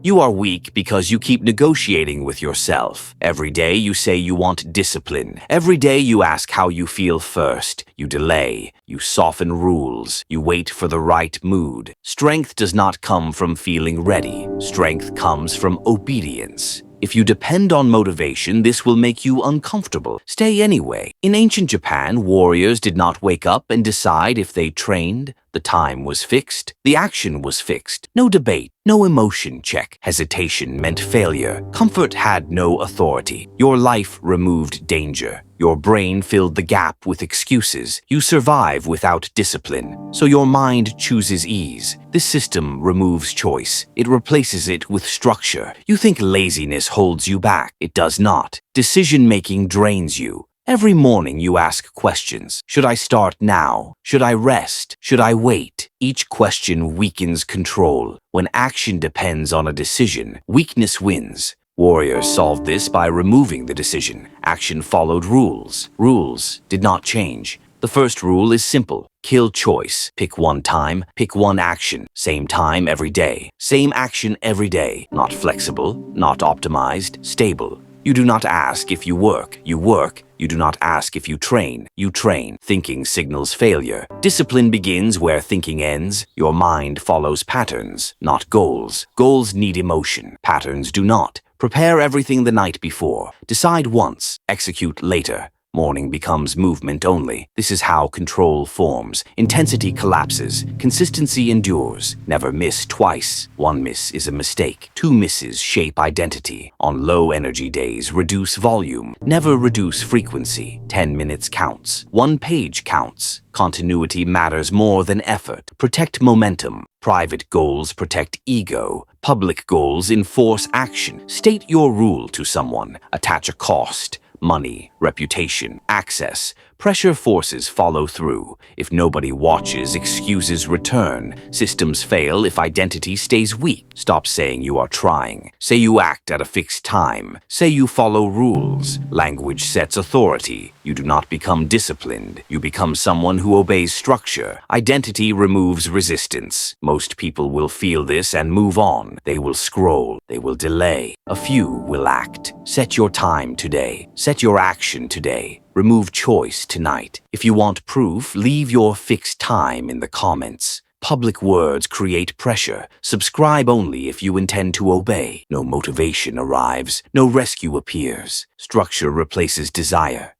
You are weak because you keep negotiating with yourself. Every day you say you want discipline. Every day you ask how you feel first. You delay. You soften rules. You wait for the right mood. Strength does not come from feeling ready. Strength comes from obedience. If you depend on motivation, this will make you uncomfortable. Stay anyway. In ancient Japan, warriors did not wake up and decide if they trained. The time was fixed. The action was fixed. No debate. No emotion check. Hesitation meant failure. Comfort had no authority. Your life removed danger. Your brain filled the gap with excuses. You survive without discipline. So your mind chooses ease. This system removes choice. It replaces it with structure. You think laziness holds you back. It does not. Decision-making drains you. Every morning you ask questions. Should I start now? Should I rest? Should I wait? Each question weakens control. When action depends on a decision, weakness wins. Warriors solved this by removing the decision. Action followed rules. Rules did not change. The first rule is simple. Kill choice. Pick one time, pick one action. Same time every day. Same action every day. Not flexible, not optimized, stable. You do not ask if you work. You work. You do not ask if you train. You train. Thinking signals failure. Discipline begins where thinking ends. Your mind follows patterns, not goals. Goals need emotion. Patterns do not. Prepare everything the night before. Decide once. Execute later. Morning becomes movement only. This is how control forms. Intensity collapses. Consistency endures. Never miss twice. One miss is a mistake. Two misses shape identity. On low energy days, reduce volume. Never reduce frequency. 10 minutes counts. One page counts. Continuity matters more than effort. Protect momentum. Private goals protect ego. Public goals enforce action. State your rule to someone. Attach a cost. Money, reputation, access. Pressure forces follow through. If nobody watches, excuses return. Systems fail if identity stays weak. Stop saying you are trying. Say you act at a fixed time. Say you follow rules. Language sets authority. You do not become disciplined. You become someone who obeys structure. Identity removes resistance. Most people will feel this and move on. They will scroll. They will delay. A few will act. Set your time today. Set your action today. Remove choice tonight. If you want proof, leave your fixed time in the comments. Public words create pressure. Subscribe only if you intend to obey. No motivation arrives. No rescue appears. Structure replaces desire.